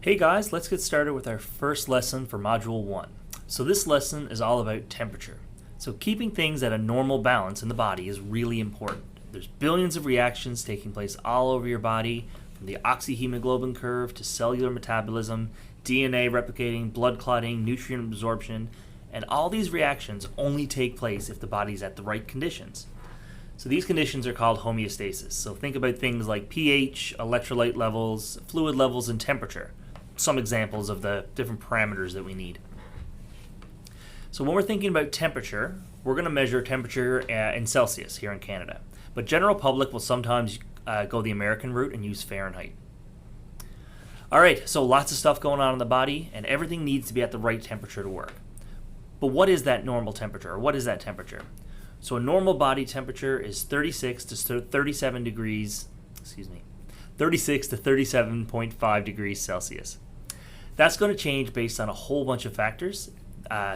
Hey guys, let's get started with our first lesson for Module 1. So this lesson is all about temperature. So keeping things at a normal balance in the body is really important. There's billions of reactions taking place all over your body, from the oxyhemoglobin curve to cellular metabolism, DNA replicating, blood clotting, nutrient absorption, and all these reactions only take place if the body's at the right conditions. So these conditions are called homeostasis. So think about things like pH, electrolyte levels, fluid levels, and temperature. Some examples of the different parameters that we need. So when we're thinking about temperature, we're going to measure temperature in Celsius here in Canada. But general public will sometimes go the American route and use Fahrenheit. Alright, so lots of stuff going on in the body, and everything needs to be at the right temperature to work. But what is that normal temperature, or what is that temperature? So a normal body temperature is 36 to 37.5 degrees Celsius. That's going to change based on a whole bunch of factors,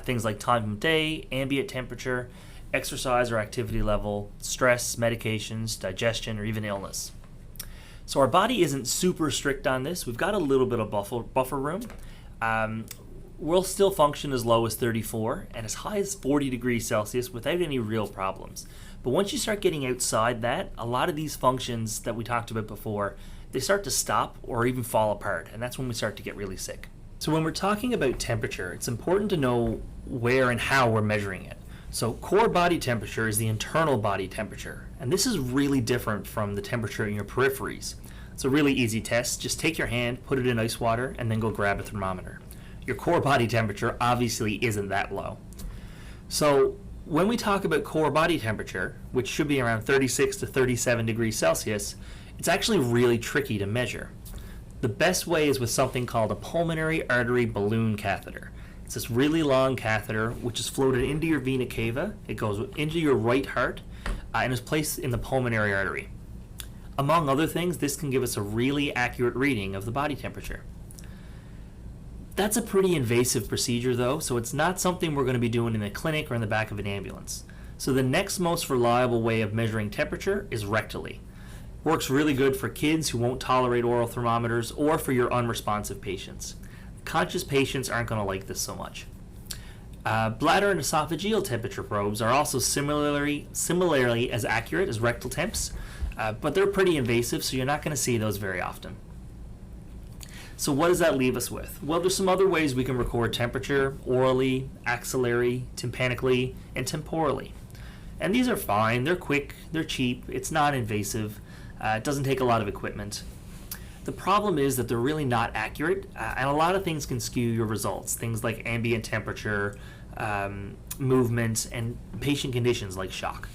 things like time of day, ambient temperature, exercise or activity level, stress, medications, digestion, or even illness. So our body isn't super strict on this. We've got a little bit of buffer room. We'll still function as low as 34 and as high as 40 degrees Celsius without any real problems. But once you start getting outside that, a lot of these functions that we talked about before, they start to stop or even fall apart, and that's when we start to get really sick. So when we're talking about temperature, it's important to know where and how we're measuring it. So core body temperature is the internal body temperature, and this is really different from the temperature in your peripheries. It's a really easy test. Just take your hand, put it in ice water, and then go grab a thermometer. Your core body temperature obviously isn't that low. So when we talk about core body temperature, which should be around 36 to 37 degrees Celsius, it's actually really tricky to measure. The best way is with something called a pulmonary artery balloon catheter. It's this really long catheter which is floated into your vena cava. It goes into your right heart and is placed in the pulmonary artery. Among other things, this can give us a really accurate reading of the body temperature. That's a pretty invasive procedure though, so it's not something we're going to be doing in a clinic or in the back of an ambulance. So the next most reliable way of measuring temperature is rectally. Works really good for kids who won't tolerate oral thermometers or for your unresponsive patients. Conscious patients aren't going to like this so much. Bladder and esophageal temperature probes are also similarly as accurate as rectal temps, but they're pretty invasive, so you're not going to see those very often. So what does that leave us with? Well, there's some other ways we can record temperature: orally, axillary, tympanically, and temporally. And these are fine, they're quick, they're cheap, it's not invasive, it doesn't take a lot of equipment. The problem is that they're really not accurate, and a lot of things can skew your results, things like ambient temperature, movement, and patient conditions like shock.